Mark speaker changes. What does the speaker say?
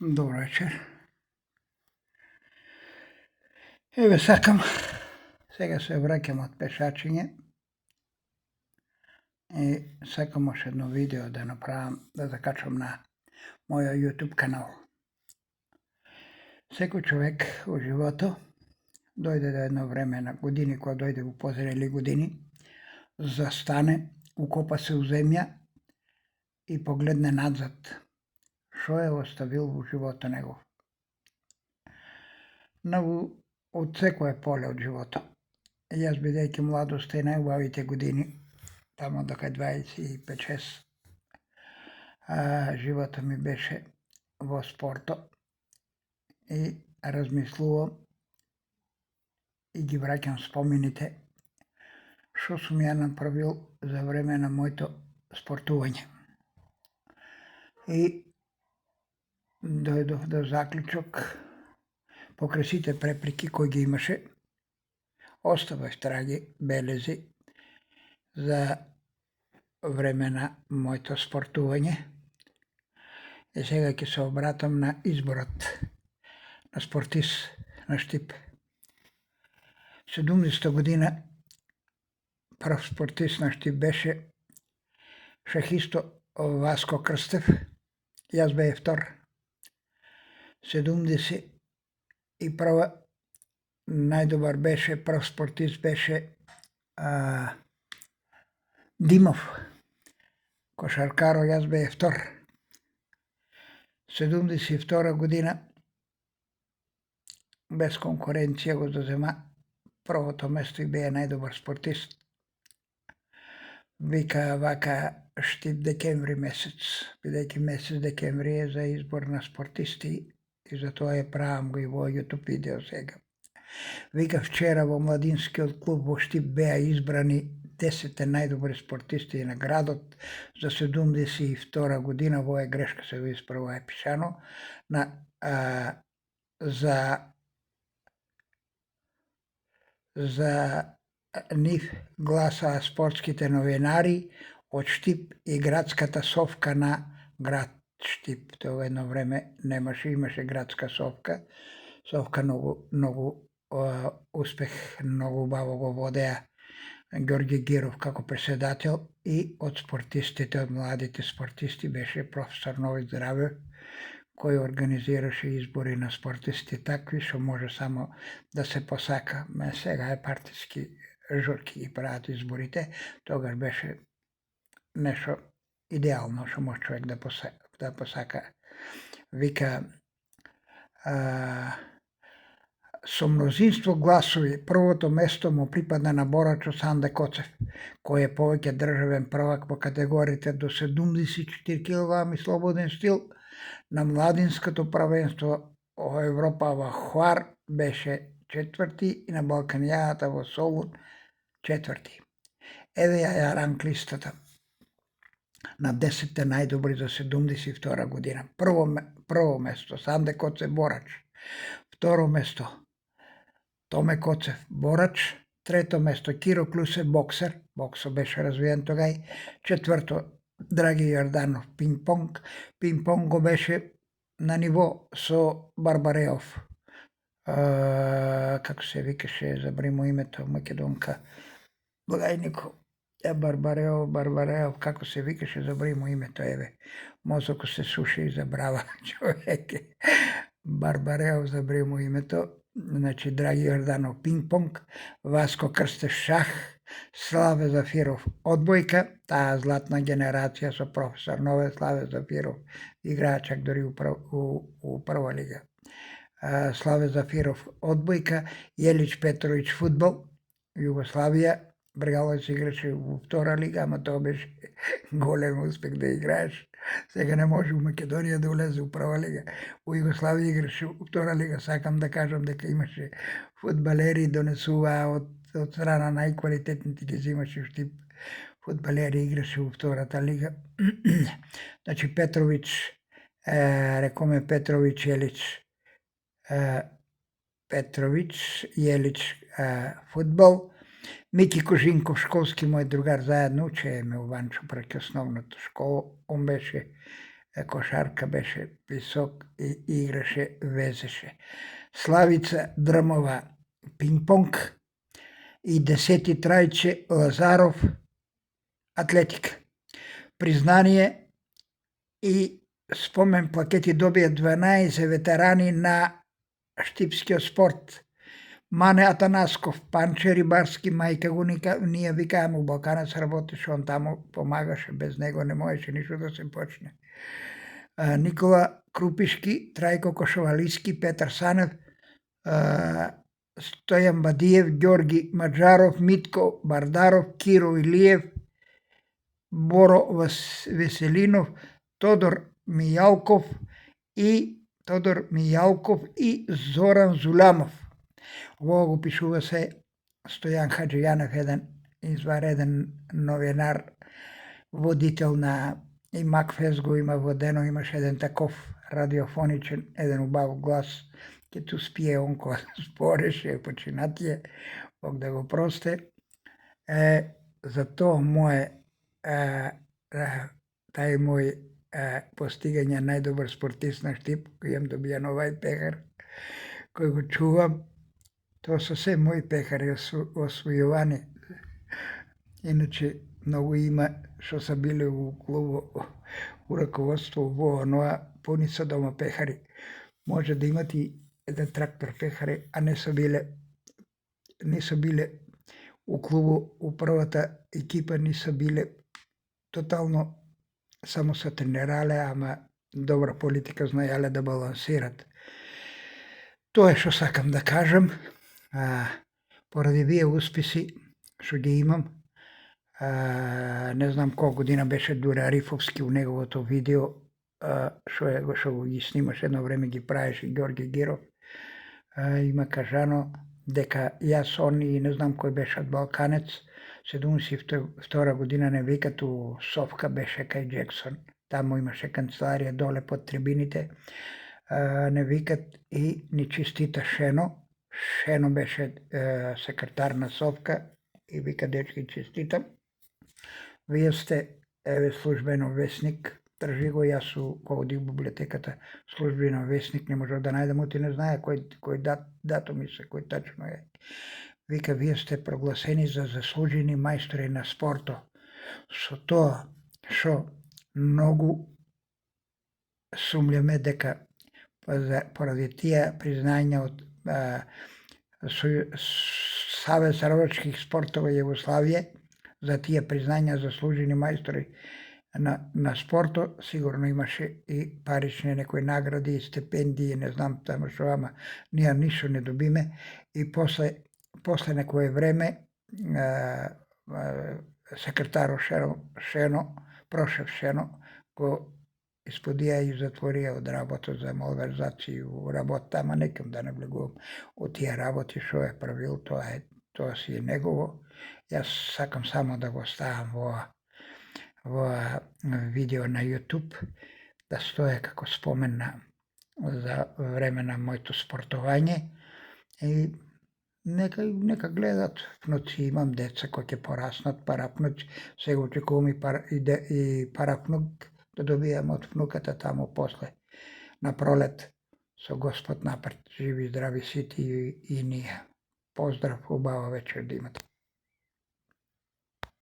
Speaker 1: Добро вечер. Еве сега се враќам од пешачење и сакам още едно видео да направам, да закачам на мојот YouTube канал. Секој човек во живото дојде до едно време на години, кога дојде во позрели години, застане, укопа се у земја и погледне надзад. Што е оставил во живото негов? Од секое поле од живото. Јас бидејќи младост е најубавите години, тамо до кај 25-6, живото ми беше во спорто и размислувам и ги враќам спомените што сум ја направил за време на моето спортување. И дојдов до заклучок, покрај сите препреки кои ги имаше, оставив траги, белези за време на моето спортување. И сега ќе се обратам на изборот на спортист на Штип. 70 година прв спортист на Штип беше шахисто Васко Крстев, јас беев втор. 71 најдобар беше, прв спортист беше Димов, кошаркаро, јас беев втор. 72 година без конкуренција го зазема првото место и беа најдобар спортист. Вика вака Штип декември месец, бидејќи месец декември е за избор на спортисти и затоа ја правам го и во YouTube видео сега. Вика вчера во младинскиот клуб во Штип беа избрани 10 најдобри спортисти на градот за 72 година, во е грешка се го испрва е пишано, за нив гласаа спортските новинари од Штип и градската совка на град Штип. Тоа едно време немаше, имаше градска совка. Совка многу успех, многу убаво го водеа Ѓорѓе Гиров како председател и од спортистите, од младите спортисти беше професор Нови Здраве, кој организираше избори на спортисти такви што може само да се посака. Сега е партиски журки ги прават изборите, тогаш беше нешто идеално што може човек да посака. Вика со мнозинство гласови првото место му припадна на борачот Санде Коцев, кој е повеќе државен првак во категориите до 74 кг и слободен стил. На младинското првенство во Европа во Хвар беше четврти и на Балканијата во Солун четврти. Еве ја ранглистата на 10 најдобри за 72 година. Прво место Санде Коцев, борач. Второ место Томе Коцев, борач. Трето место Киро Клюсе, боксер. Боксо беше развиен тогај. Четврто Драги Јорданов, пинг-понг. Пинг-понг го беше на ниво со Барбареов. Како се викаше, забримо името, македонка благајнико. Барбареов, како се викаше, забримо името, еве. Мозокот се суши и забрава човеке. Барбареов, забримо името. Значи, Драги Јорданов, пинг-понг, Васко Крстев, шах, Славе Зафиров, одбојка, таа златна генерација со професор Нове, Славе Зафиров, играа чак дори у прва лига. Славе Зафиров, одбојка, Јелич Петровиќ, фудбал, Југославија, Бргалој се играше во втора лига, ама тоа беше голем успех да играеш. Сега не може у Македонија да улезе у прва лига. У Југославија играше у втора лига. Сакам да кажам дека имаше фудбалери, донесуваа од страна најквалитетните ги земаше Штип. Фудбалери играше у втората лига. Значи Петровиќ, рекоме Петровиќ, Јелич, фудбал. Мики Кожинков, школски мој другар, заедно учееме у Ванчо преќе основната школа. Он беше košarka беше visok i igraše, vezеше. Slavica Drmova ping-pong i 10. Trajče Lazarov atletika. Priznanje i spomen plaketi dobije 12 veterani na štipskio sport. Mane Atanaskov, Panče Ribarski, majka go nije vikajmo, Balkanac работеше, on tamo pomagaše, bez njega ne možeš ništa da se počne. Nikola Krupiški, Trajko Košovalijski, Petar Sanev, Stojan Badijev, Georgi Mađarov, Mitko Bardarov, Kiro Ilijev, Boro Veselinov, Todor Mijalkov i Zoran Zulamov. Ovog upišuva se Stojan Hadžijanov, jedan izvanredan novinar, voditelj na i Макфезго има водено, имаше еден таков радиофоничен, еден убав глас, ке ту спие он кога спореше, починатие, Бог да го просте. За тоа моје, тај мој постигање најдобар спортист на Штип, кој имам добијан овај пехар, кој го чувам, тоа се се мои пехари освојувани. Иначе многу има што са били у клубу, у раководство во оноа, пуни се дома пехари. Може да имат и еден трактор пехари, а не се биле у клубу, у првата екипа не се биле, тотално само се тренирале, ама добра политика знаеле да балансират. Тоа е што сакам да кажам. Поради вие успеси што ги имам, не знам колко година беше Дуре Арифовски у неговото видео, што го ги снимаш, едно време ги правеше Георги Гиров, има кажано дека јас, он и не знам кој беше од Балканец, 72 година не викат у Совка беше кај Джексон, таму имаше канцеларија доле под трибините, не викат и ни честита Шено беше секретар на Совка и вика дечки честитам. Вие сте, еве, службено весник, држи го, јас кога одих во библиотеката, службено весник, не можев да најдам, оти не знае кој датум и се, кој тачно е. Вика, вие сте прогласени за заслужени мајстори на спорто. Со тоа, што многу сумљаме дека поради тие признања од Савез работничких спортова Југославија, за тие признања заслужени мајстори на спорто, сигурно имаше и парични некои награди, стипендии, не знам тамо што, ама ние ништо не добиме. И после некое време секретарот Прошев Шено, го исподија и затворија од работа за малверзација работа, ама некам да не влегувам од тие работи што е правил, тоа си е негово. Јас сакам само да го ставам во видео на YouTube, да стоја како спомен за време на моето спортување и нека гледат. Внуци имам деца кои ќе пораснат, парапнуци, сега очекувам и парапнук да добијам од внуката таму после на пролет. Со Господ напред, живи, здрави сите и ние. Поздрав, убава вечер да имате.